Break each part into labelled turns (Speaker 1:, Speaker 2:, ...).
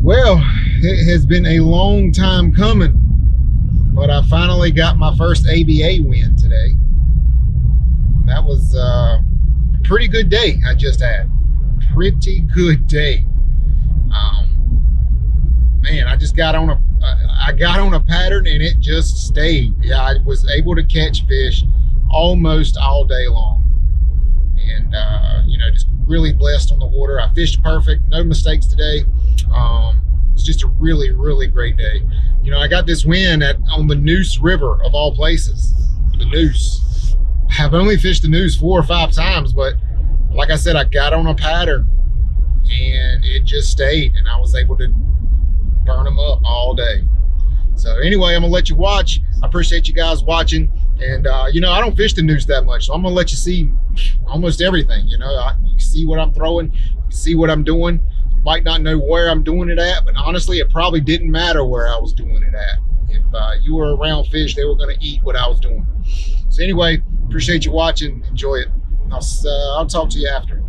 Speaker 1: Well, it has been a long time coming, but I finally got my first ABA win today. That was a pretty good day I just had. Pretty good day. Man, I just got on a pattern and it just stayed. Yeah, I was able to catch fish almost all day long, and you know, just really blessed on the water. I fished perfect, no mistakes today. It was just a really, really great day. You know, I got this win on the Neuse River of all places. The Neuse. I've only fished the Neuse 4 or 5 times, but like I said, I got on a pattern and it just stayed, and I was able to burn them up all day. So anyway, I'm gonna let you watch. I appreciate you guys watching, and you know, I don't fish the Neuse that much, so I'm gonna let you see almost everything. You know, you can see what I'm throwing, you can see what I'm doing. You might not know where I'm doing it at, but honestly, it probably didn't matter where I was doing it at. If you were around fish, they were gonna eat what I was doing. So anyway, appreciate you watching. Enjoy it. I'll talk to you after.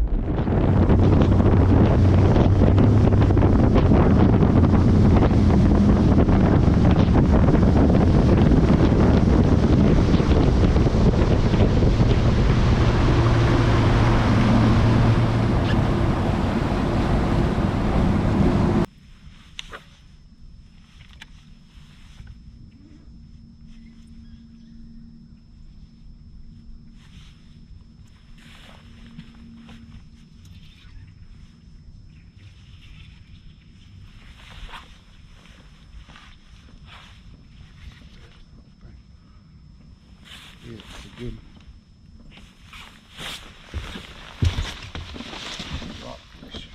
Speaker 1: Yeah, it's a good rockfish.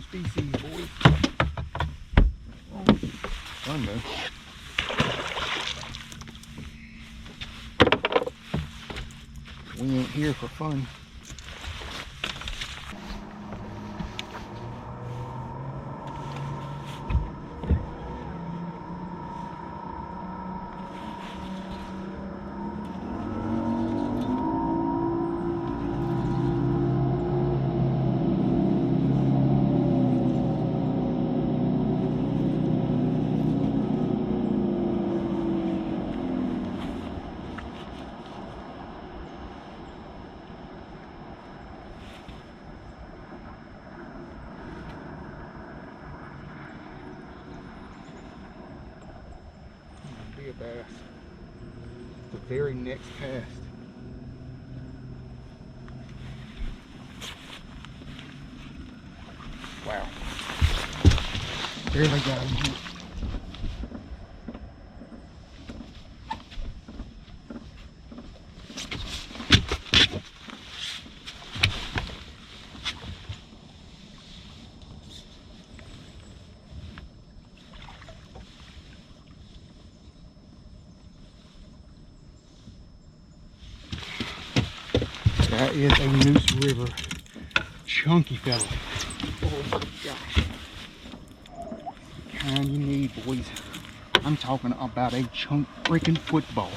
Speaker 1: Species, boys. Fun though. We ain't here for fun. A bass. The very next cast. Wow. There they got him. That is a Neuse River chunky fella. Oh my gosh. The kind you need, boys. I'm talking about a chunk freaking football.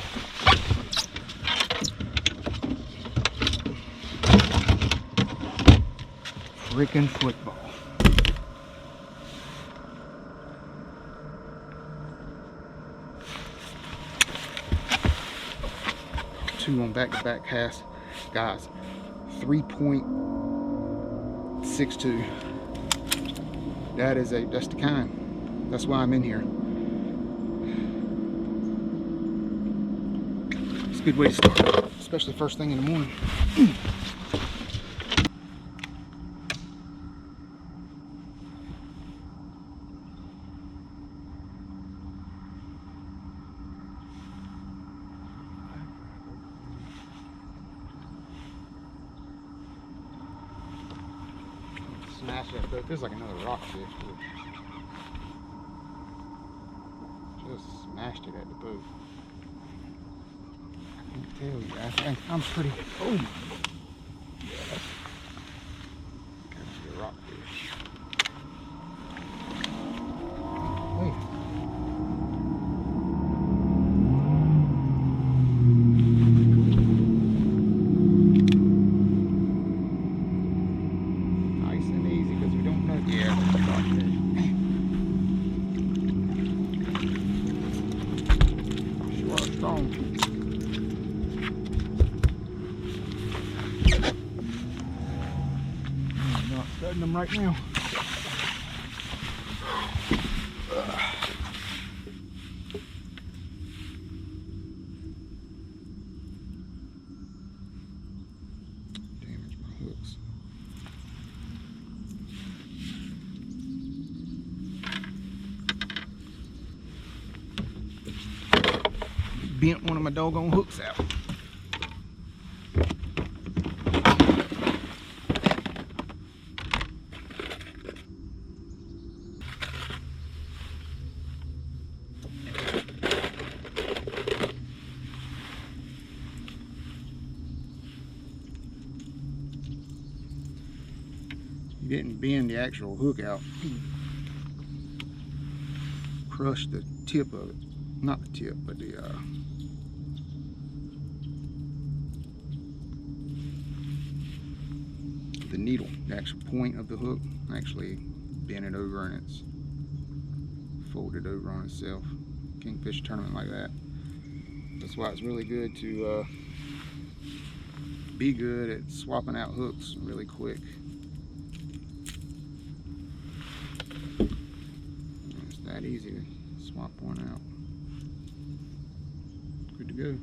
Speaker 1: Freaking football. Two on back-to-back casts. Guys, 3.62. That's the kind. That's why I'm in here. It's a good way to start, especially first thing in the morning. Smash that, but it feels like another rockfish. Just smashed it at the boat. tell you, I think I'm pretty. Oh, yeah, that's gotta be a rockfish. Wait. Nice and easy because we don't know. Yeah, that's a rockfish. Sure are strong. Studying them right now. Damage my hooks. Bent one of my doggone hooks out. He didn't bend the actual hook out. He crushed the tip of it. Not the tip, but the needle, the actual point of the hook, actually bent it over and it's folded over on itself. Kingfish tournament like that. That's why it's really good to be good at swapping out hooks really quick. It's that easy to swap one out. Good to go.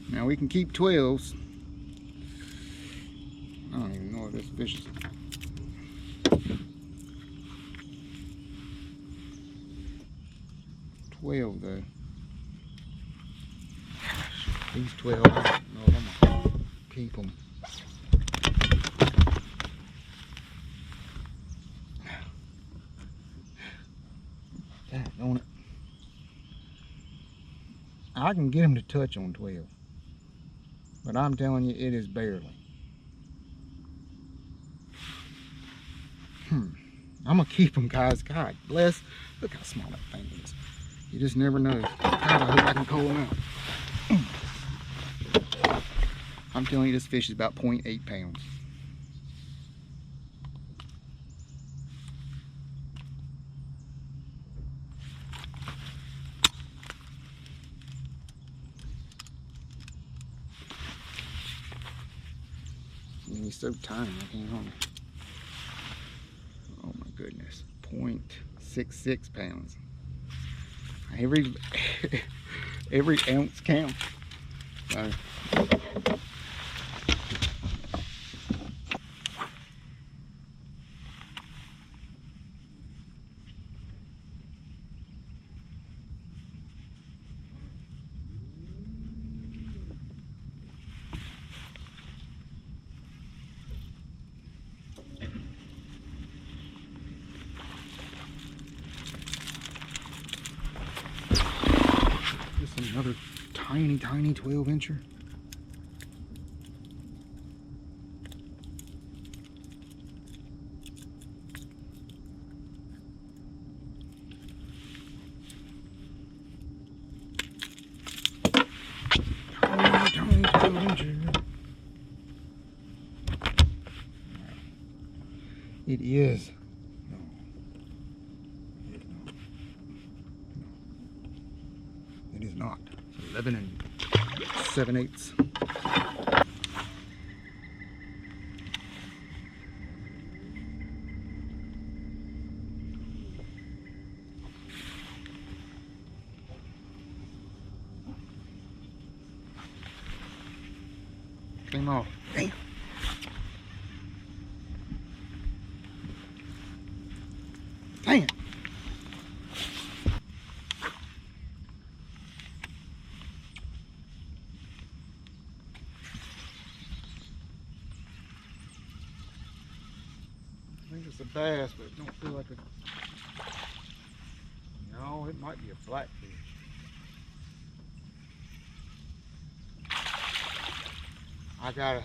Speaker 1: Now we can keep 12s. I don't even know if this fish is. $12 though. These 12, no, I'm gonna keep them. On it. I can get them to touch on 12. But I'm telling you, it is barely. I'm gonna keep them, guys. God bless. Look how small that thing is. You just never know. God, I hope I can pull them out. I'm telling you, this fish is about 0.8 pounds. He's so tiny, I can't hold him. Oh my goodness, 0.66 pounds. Every ounce counts. So, another tiny 12-incher. Tiny 12-incher. It is. It is not. 11 7/8. came off. Damn. Dang. I think it's a bass, but it don't feel like a... No, it might be a blackfish. I got it.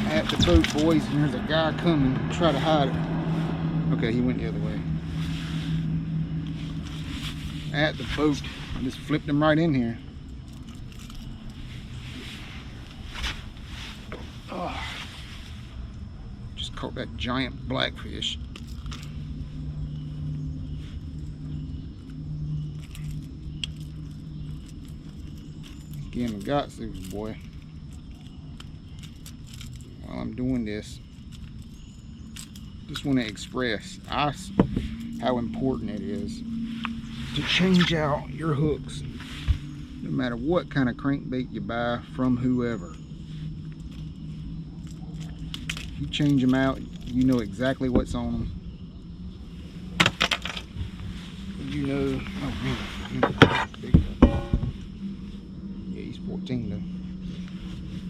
Speaker 1: At the boat, boys, and there's a guy coming. Try to hide it. Okay, he went the other way. At the boat, I just flipped him right in here. Oh, just caught that giant blackfish. Again, we got this boy. While I'm doing this, just want to express how important it is to change out your hooks, no matter what kind of crankbait you buy from whoever. You change them out, you know exactly what's on them. You know, oh man, yeah, he's 14 though.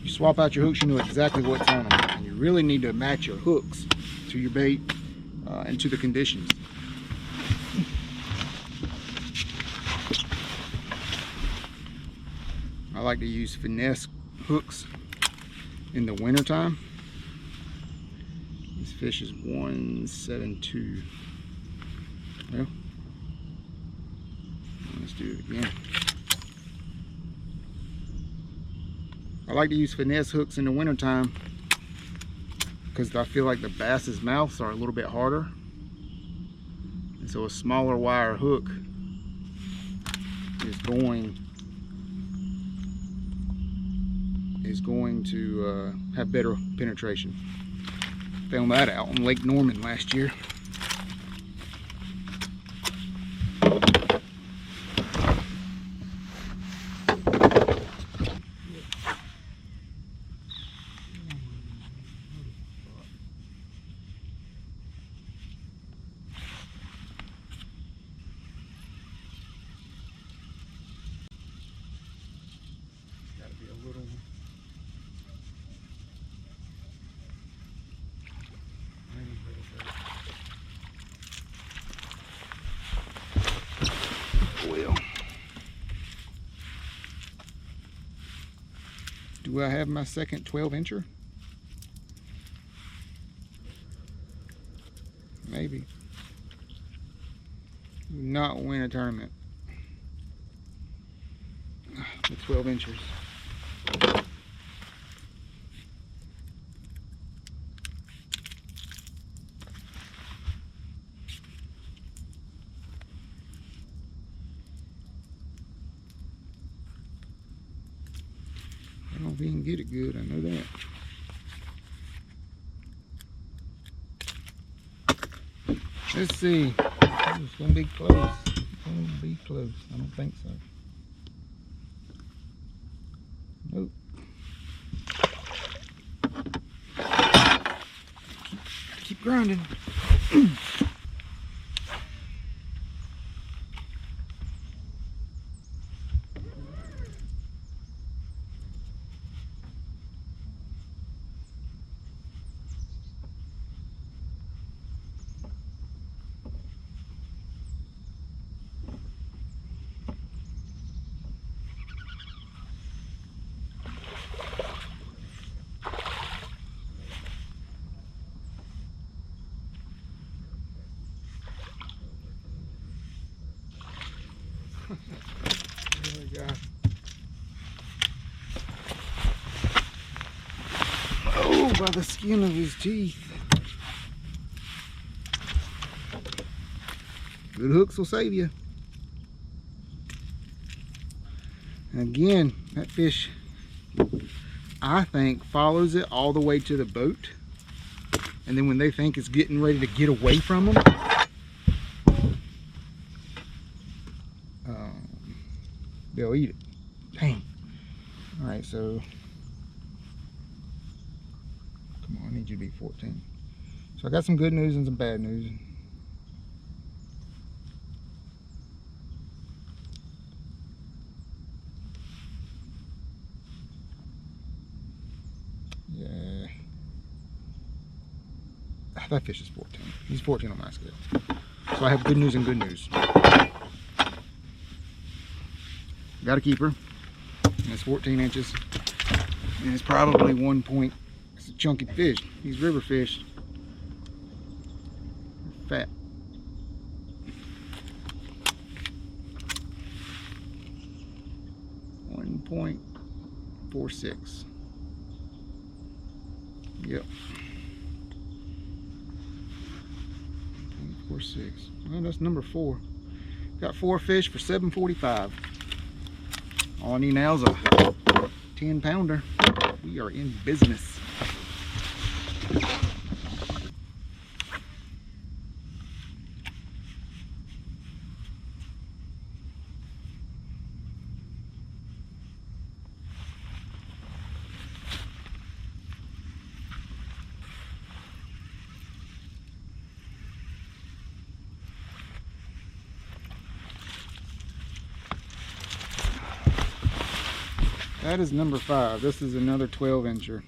Speaker 1: You swap out your hooks, you know exactly what's on them. And you really need to match your hooks to your bait and to the conditions. I like to use finesse hooks in the winter time. This fish is 172. Well, let's do it again. I like to use finesse hooks in the winter time because I feel like the bass's mouths are a little bit harder, and so a smaller wire hook is going to have better penetration. Found that out on Lake Norman last year. Do I have my second 12-incher? Maybe. Not win a tournament with 12 inches. I don't know if he can get it good, I know that. Let's see. It's gonna be close. It's gonna be close. I don't think so. Nope. Keep grinding. by the skin of his teeth. Good hooks will save you. And again, that fish, I think, follows it all the way to the boat. And then when they think it's getting ready to get away from them, they'll eat it. Dang. All right, so come on, I need you to be 14. So I got some good news and some bad news. Yeah. That fish is 14. He's 14 on my scale. So I have good news and good news. Got a keeper. And it's 14 inches. And it's probably 1 point. It's a chunky fish. These river fish are fat. .46. Yep. 0.46. Well, that's number 4. Got 4 fish for $7.45. All I need now is a 10-pounder. We are in business. That is number 5. This is another 12-incher.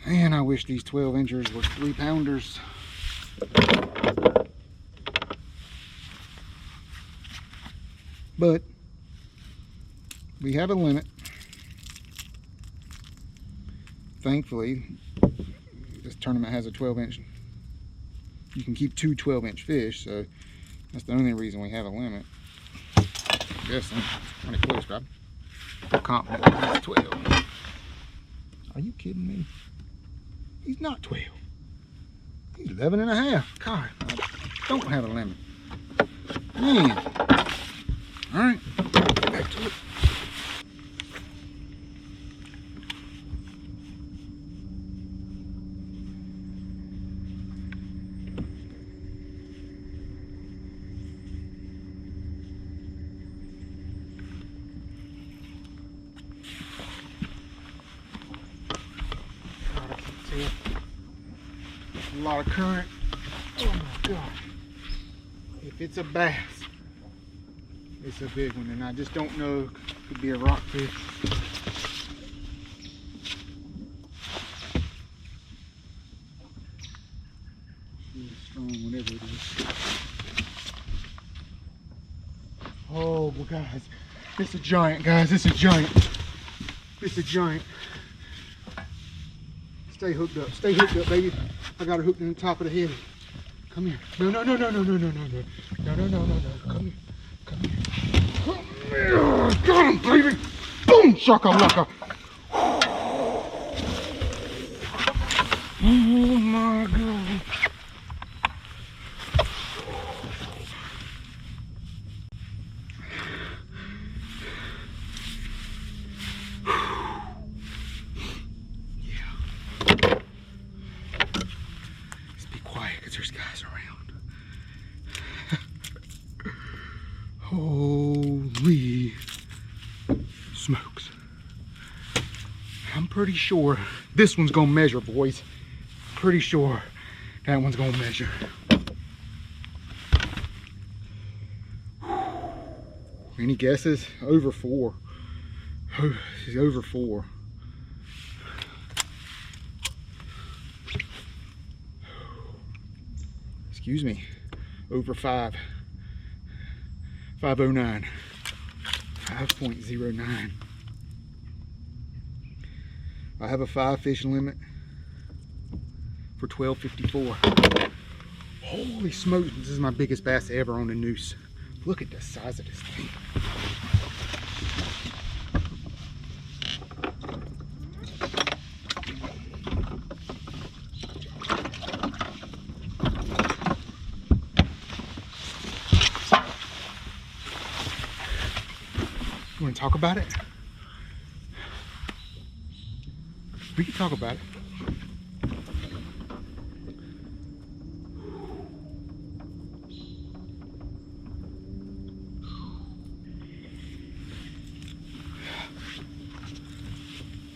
Speaker 1: Man, I wish these 12-inchers were 3-pounders. But we have a limit. Thankfully, this tournament has a 12-inch. You can keep 2 12-inch fish, so that's the only reason we have a limit. Yes, I'm pretty close, Rob. I'm confident he's 12. Are you kidding me? He's not 12. He's 11 and a half. God, I don't have a limit. Man. All right, back to it. A lot of current. Oh my God. If it's a bass, it's a big one, and I just don't know. Could be a rockfish. It's strong, whatever it is. Oh, well, guys, it's a giant, guys. It's a giant. It's a giant. Stay hooked up. Stay hooked up, baby. I got her hooked in the top of the head. Come here. No, no, no, no, no, no, no, no, no. No, no, no, no, no. Come here. Come here. Come here. Got him, baby. Boom, shakalaka. Oh my God. There's guys around. Holy smokes. I'm pretty sure this one's gonna measure, boys. Pretty sure that one's gonna measure. Any guesses? Over 4. Oh, she's over 4. Excuse me, over 5. 509. 5.09. I have a 5 fish limit for $12.54. Holy smokes, this is my biggest bass ever on the noose. Look at the size of this thing. You want to talk about it? We can talk about it.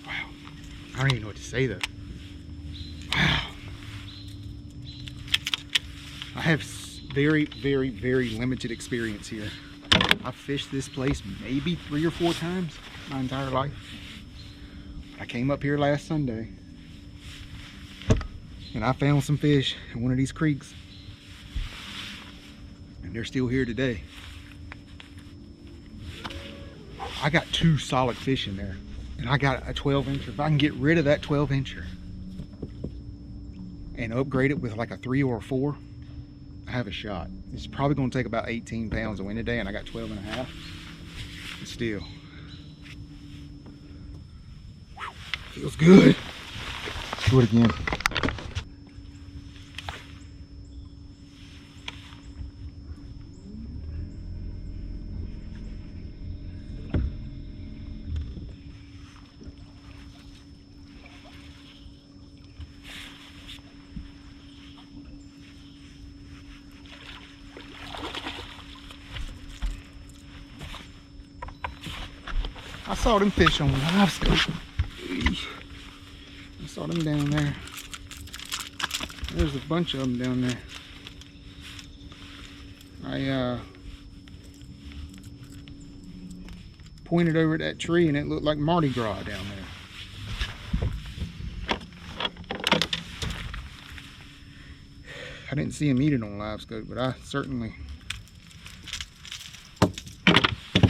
Speaker 1: Wow. I don't even know what to say though. Wow. I have very, very, very limited experience here. I've fished this place maybe 3 or 4 times my entire life. I came up here last Sunday and I found some fish in one of these creeks, and they're still here today. I got 2 solid fish in there, and I got a 12-incher. If I can get rid of that 12-incher and upgrade it with like a 3 or a 4, I have a shot. It's probably going to take about 18 pounds to win today, and I got 12 and a half. But still, feels good. Do it again. I saw them fish on live scope. I saw them down there. There's a bunch of them down there. I pointed over at that tree and it looked like Mardi Gras down there. I didn't see him eat it on live scope, but I certainly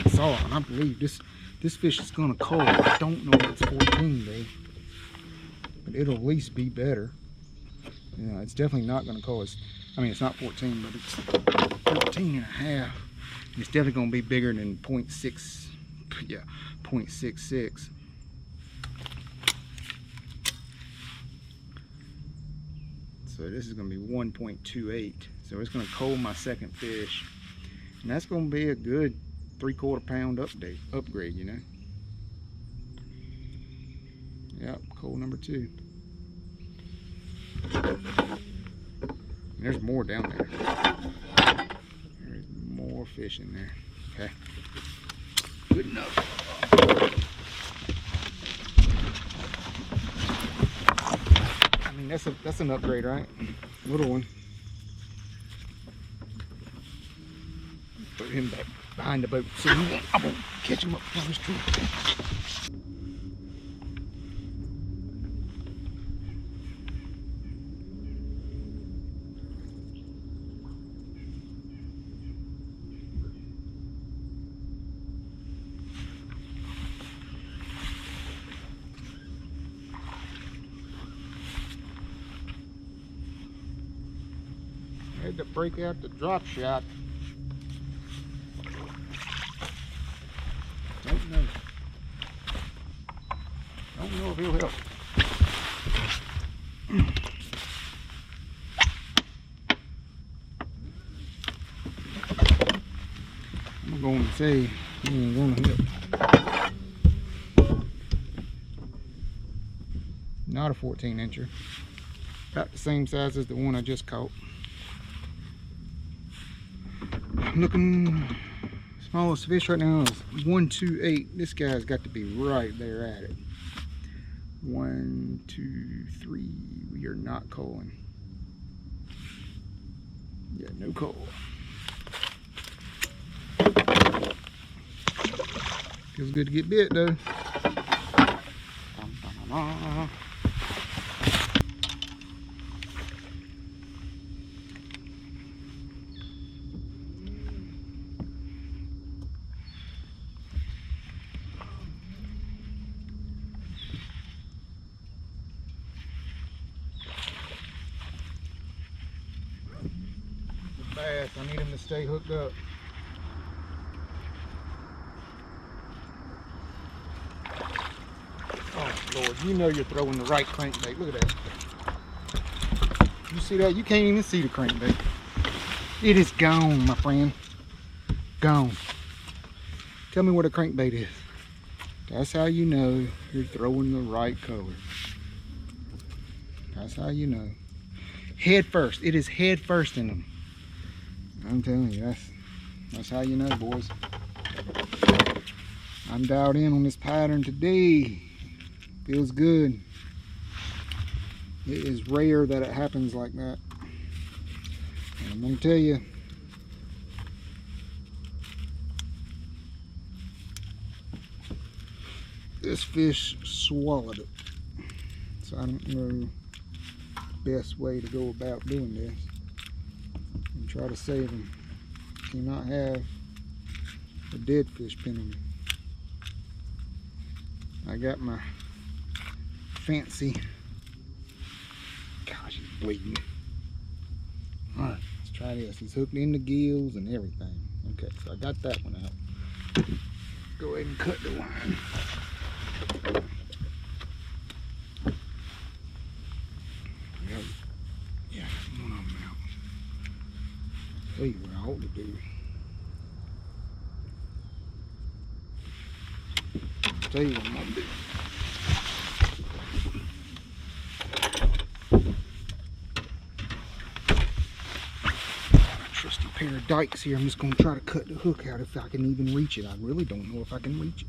Speaker 1: saw it, and I believe this fish is gonna cold. I don't know if it's 14, babe, but it'll at least be better. You know, it's definitely not gonna cold. I mean, it's not 14, but it's 14 and a half. And it's definitely gonna be bigger than 0.6, yeah, 0.66. So this is gonna be 1.28. So it's gonna cold my second fish, and that's gonna be a good 3/4 pound upgrade, you know. Yep, cold number 2. And there's more down there. There's more fish in there. Okay, good enough. I mean, that's an upgrade, right? Little one. Put him back behind the boat so I won't catch him up on this tree. I had to break out the drop shot. Don't know if he'll help. I'm going to say he ain't going to help. Not a 14-incher. About the same size as the one I just caught. I'm looking. Smallest fish right now is 128. This guy's got to be right there at it. 1, 2, 3. We are not culling. Yeah, no cull. Feels good to get bit though. Bass, I need him to stay hooked up. Oh Lord, you know you're throwing the right crankbait. Look at that. You see that? You can't even see the crankbait. It is gone, my friend. Gone. Tell me what a crankbait is. That's how you know you're throwing the right color. That's how you know. Head first. It is head first in them. I'm telling you, that's how you know, boys. I'm dialed in on this pattern today. Feels good. It is rare that it happens like that. And I'm gonna tell you, this fish swallowed it. So I don't know the best way to go about doing this. And try to save them. Cannot have a dead fish pinning me. I got my fancy, gosh, he's bleeding. All right, let's try this. He's hooked in the gills and everything. Okay, so I got that one out. Go ahead and cut the line. Yeah, one of them out. Tell you what I ought to do. Tell you what I'm gonna do. Trusty pair of dikes here. I'm just gonna try to cut the hook out if I can even reach it. I really don't know if I can reach it.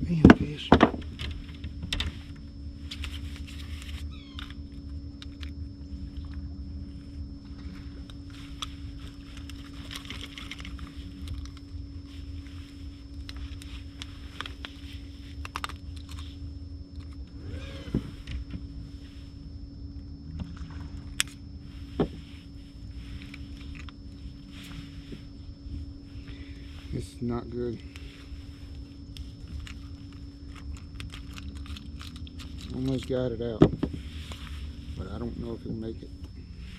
Speaker 1: Man, fish. This is not good. Almost got it out, but I don't know if he'll make it.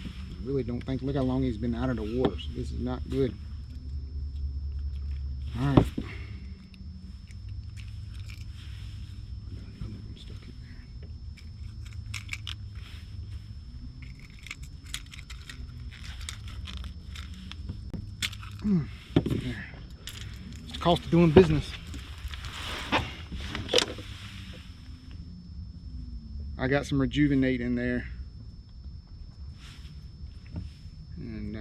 Speaker 1: I really don't think. Look how long he's been out of the water, so this is not good. All right. I'm stuck in there. There. It's the cost of doing business. I got some Rejuvenate in there, and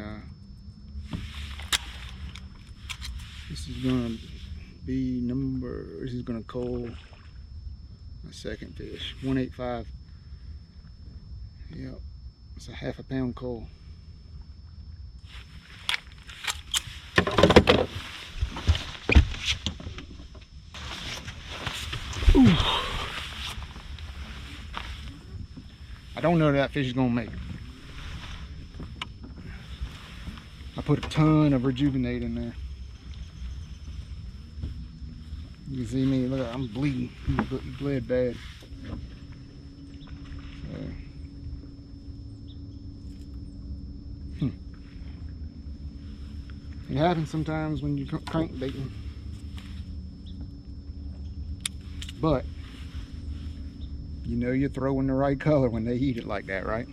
Speaker 1: this is gonna be this is gonna cull my second fish, 185. Yep, it's a half a pound cull. Ooh. I don't know that fish is gonna make it. I put a ton of Rejuvenate in there. You can see me, look, I'm bleeding. He bled bad. So. It happens sometimes when you're crankbaiting. But you know you're throwing the right color when they eat it like that, right?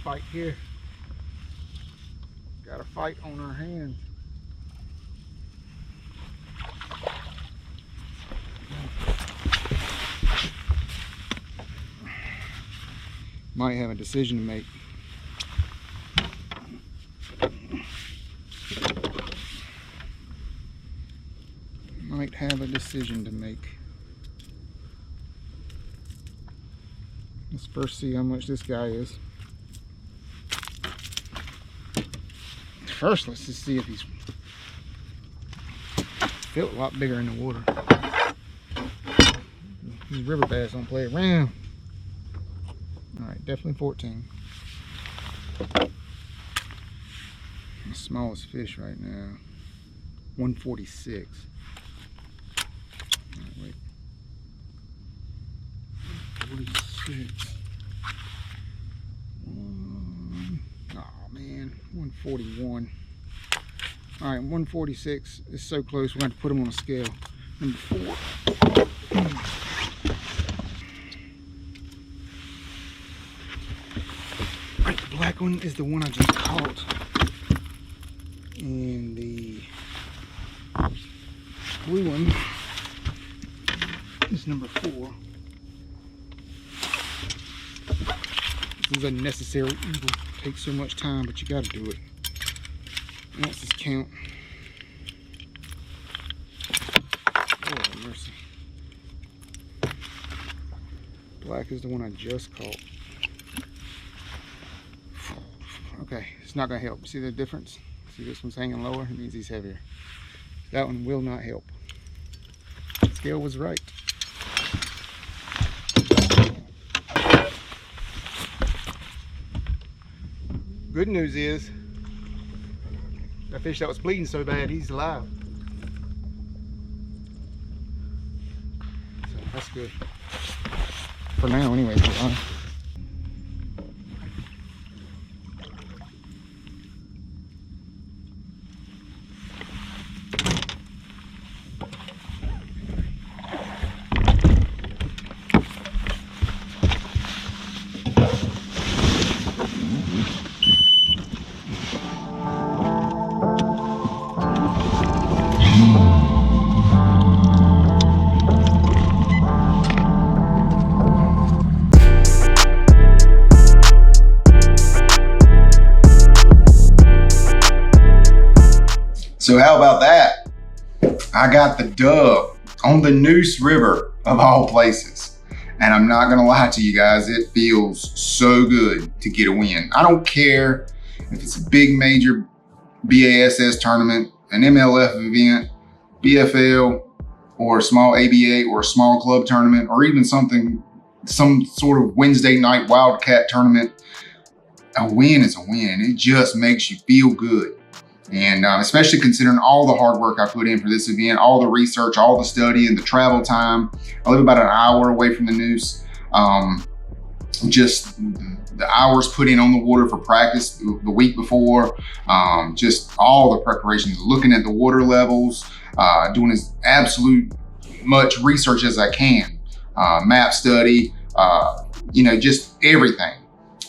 Speaker 1: Fight here. Got a fight on our hands.
Speaker 2: Might have a decision to make. Might have a decision to make. Let's first see how much this guy is. First, let's just see if he's felt a lot bigger in the water. These river bass don't play around. All right, definitely 14. The smallest fish right now, 146. All right, wait. 46. Oh man, 141. All right, 146 is so close. We're going to put them on a scale. Number 4. Right, the black one is the one I just caught, and the blue one is number 4. This is unnecessary evil. It takes so much time, but you got to do it. Ounces count. Oh, mercy. Black is the one I just caught. Okay, it's not going to help. See the difference? See, this one's hanging lower. It means he's heavier. That one will not help. The scale was right. Good news is, that fish that was bleeding so bad, he's alive. So that's good. For now, anyway.
Speaker 1: So how about that? I got the dub on the Neuse River of all places. And I'm not gonna lie to you guys, it feels so good to get a win. I don't care if it's a big major BASS tournament, an MLF event, BFL, or a small ABA or a small club tournament, or even some sort of Wednesday night Wildcat tournament. A win is a win. It just makes you feel good. And especially considering all the hard work I put in for this event, all the research, all the study, and the travel time. I live about an hour away from the Neuse. Just the hours put in on the water for practice the week before, just all the preparations, looking at the water levels, doing as absolute much research as I can, map study, you know, just everything.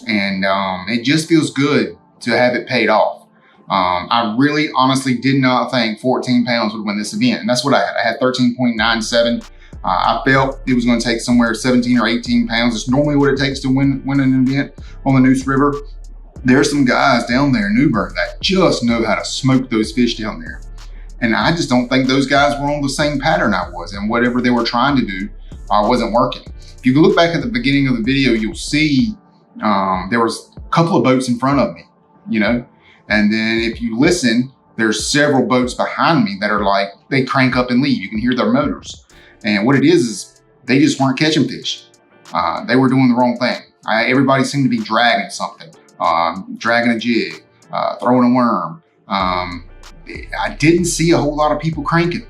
Speaker 1: And it just feels good to have it paid off. I really honestly did not think 14 pounds would win this event. And that's what I had. I had 13.97. I felt it was going to take somewhere 17 or 18 pounds. It's normally what it takes to win an event on the Neuse River. There's some guys down there in Newburgh that just know how to smoke those fish down there. And I just don't think those guys were on the same pattern I was, and whatever they were trying to do wasn't working. If you look back at the beginning of the video, you'll see there was a couple of boats in front of me, you know? And then if you listen, there's several boats behind me that are like, they crank up and leave. You can hear their motors. And what it is they just weren't catching fish. They were doing the wrong thing. Everybody seemed to be dragging something, dragging a jig, throwing a worm. I didn't see a whole lot of people cranking.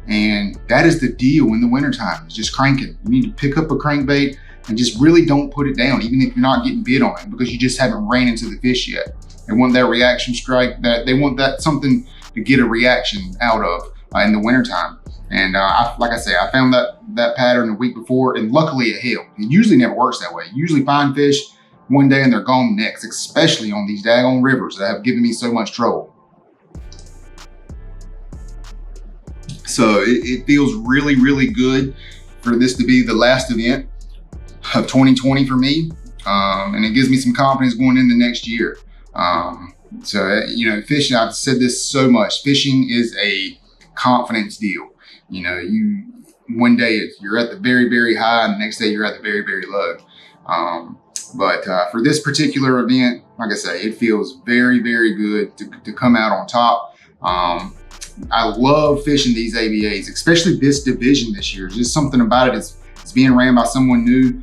Speaker 1: And that is the deal in the wintertime, is just cranking. You need to pick up a crankbait and just really don't put it down, even if you're not getting bit on it, because you just haven't ran into the fish yet. They want that reaction strike, that they want that something to get a reaction out of in the wintertime. And like I say, I found that pattern the week before, and luckily it held. It usually never works that way. You usually find fish one day and they're gone the next, especially on these daggone rivers that have given me so much trouble. So it feels really, really good for this to be the last event of 2020 for me.
Speaker 2: and it gives me some confidence going into next year. So, you know, fishing, I've said this so much, fishing is a confidence deal. You know, one day you're at the very, very high, and the next day you're at the very, very low. But for this particular event, like I say, it feels very, very good to come out on top. I love fishing these ABAs, especially this division this year. Just something about it. It's being ran by someone new.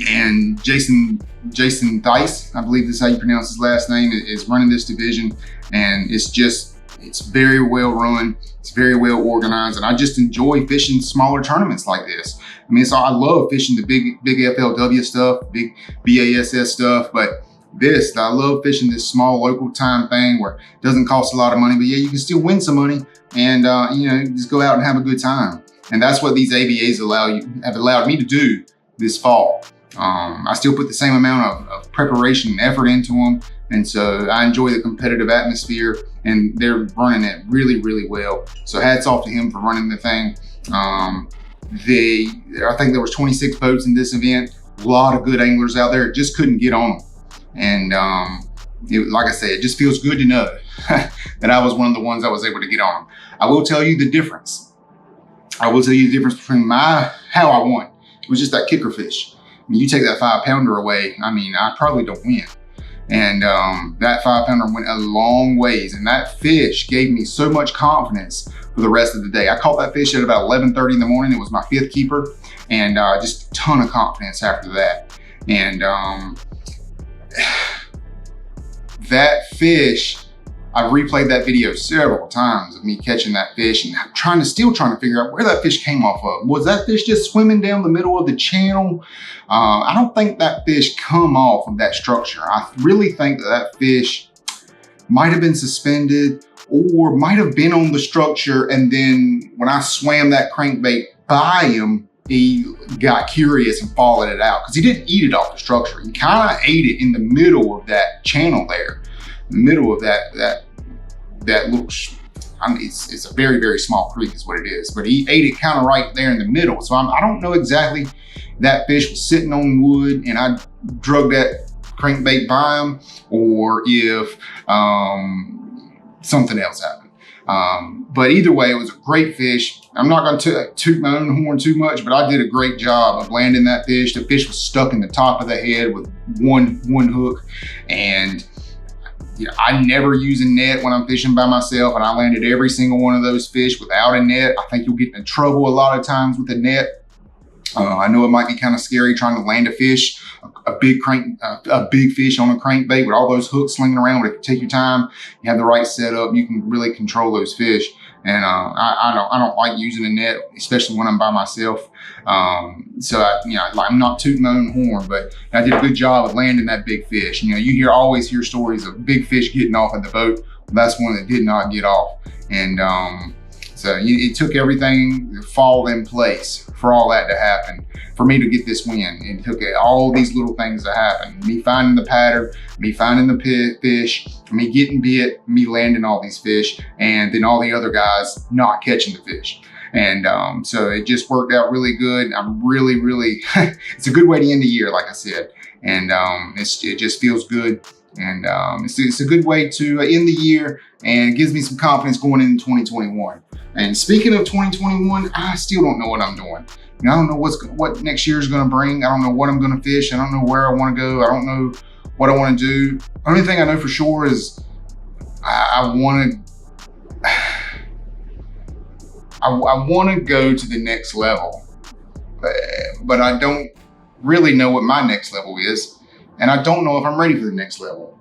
Speaker 2: And Jason Thies, I believe this is how you pronounce his last name, is running this division. And it's very well run. It's very well organized. And I just enjoy fishing smaller tournaments like this. I mean, I love fishing the big FLW stuff, big BASS stuff, but I love fishing this small local time thing where it doesn't cost a lot of money, but yeah, you can still win some money and, you know, just go out and have a good time. And that's what these ABAs have allowed me to do this fall. I still put the same amount of preparation and effort into them. And so I enjoy the competitive atmosphere, and they're running it really, really well. So hats off to him for running the thing. I think there was 26 boats in this event. A lot of good anglers out there, just couldn't get on them. And like I said, it just feels good to know that I was one of the ones that was able to get on them. I will tell you the difference. Between how I won. It was just that kicker fish. I mean, you take that 5-pounder away, I mean, I probably don't win. And that 5-pounder went a long ways, and that fish gave me so much confidence for the rest of the day. I caught that fish at about 11:30 in the morning. It was my 5th keeper, and just a ton of confidence after that. And that fish, I've replayed that video several times of me catching that fish and still trying to figure out where that fish came off of. Was that fish just swimming down the middle of the channel? I don't think that fish come off of that structure. I really think that fish might have been suspended or might have been on the structure, and then when I swam that crankbait by him, he got curious and followed it out, because he didn't eat it off the structure. He kind of ate it in the middle of that channel there. The middle of that little, I mean, it's a very, very small creek is what it is, but he ate it kind of right there in the middle. So I don't know exactly, that fish was sitting on wood and I drug that crankbait by him, or if something else happened. But either way, it was a great fish. I'm not gonna toot my own horn too much, but I did a great job of landing that fish. The fish was stuck in the top of the head with one hook, and you know, I never use a net when I'm fishing by myself, and I landed every single one of those fish without a net. I think you'll get in trouble a lot of times with a net. I know it might be kind of scary trying to land a fish, a big fish on a crankbait with all those hooks slinging around, but if you take your time, you have the right setup, you can really control those fish. And I don't like using a net, especially when I'm by myself. So I'm not tooting my own horn, but I did a good job of landing that big fish. You know, you always hear stories of big fish getting off at the boat. Well, that's one that did not get off. And so it took everything to fall in place for all that to happen, for me to get this win. It took all these little things to happen. Me finding the pattern, me finding the fish, me getting bit, me landing all these fish, and then all the other guys not catching the fish. And so it just worked out really good. I'm really, really, it's a good way to end the year, like I said. And it just feels good. And it's a good way to end the year, and it gives me some confidence going into 2021. And speaking of 2021, I still don't know what I'm doing. You know, I don't know what next year is going to bring. I don't know what I'm going to fish. I don't know where I want to go. I don't know what I want to do. The only thing I know for sure is I want to go to the next level, but I don't really know what my next level is. And I don't know if I'm ready for the next level.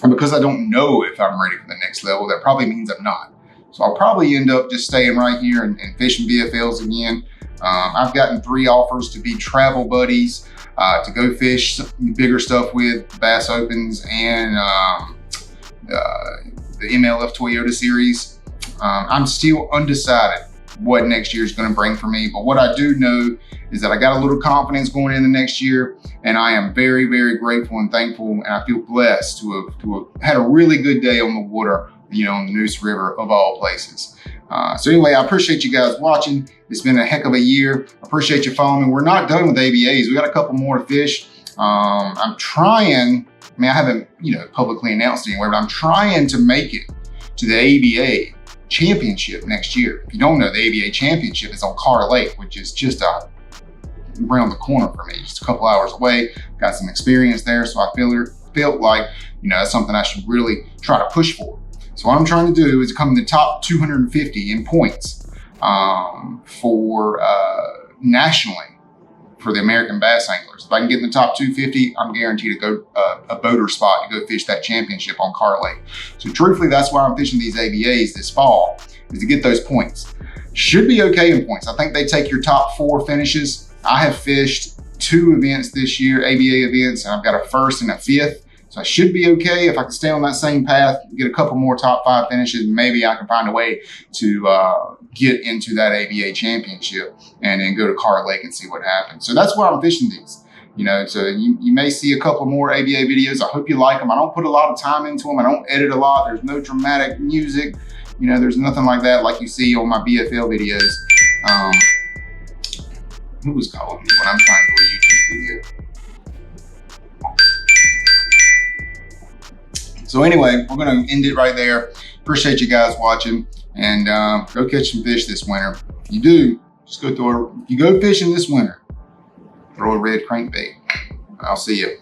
Speaker 2: And because I don't know if I'm ready for the next level, that probably means I'm not. So I'll probably end up just staying right here and fishing BFLs again. I've gotten 3 offers to be travel buddies, to go fish bigger stuff with, Bass Opens and the MLF Toyota series. I'm still undecided what next year is going to bring for me, but what I do know is that I got a little confidence going into next year, and I am very, very grateful and thankful, and I feel blessed to have had a really good day on the water, you know, on the Neuse River of all places. So anyway, I appreciate you guys watching. It's been a heck of a year. I appreciate you following me. We're not done with ABAs. We got a couple more to fish. I'm trying, I mean, I haven't, publicly announced anywhere, but I'm trying to make it to the ABA championship next year. If you don't know, the ABA championship is on Carr Lake, which is just around the corner for me, just a couple hours away. Got some experience there, so I felt like, that's something I should really try to push for. So what I'm trying to do is come in the top 250 in points for nationally for the American bass anglers. If I can get in the top 250, I'm guaranteed to go a boater spot to go fish that championship on Carr Lake. So truthfully, that's why I'm fishing these ABAs this fall, is to get those points. Should be okay in points. I think they take your top 4 finishes. I have fished 2 events this year, ABA events, and I've got a 1st and a 5th. So I should be okay if I can stay on that same path, get a couple more top 5 finishes, maybe I can find a way to get into that ABA championship and then go to Carr Lake and see what happens. So that's why I'm fishing these. So you may see a couple more ABA videos. I hope you like them. I don't put a lot of time into them. I don't edit a lot. There's no dramatic music. There's nothing like that like you see on my BFL videos. Who was calling me when I'm trying to do a YouTube video? So anyway, we're gonna end it right there. Appreciate you guys watching, and go catch some fish this winter. If you do, just go fishing this winter, throw a red crankbait. I'll see you.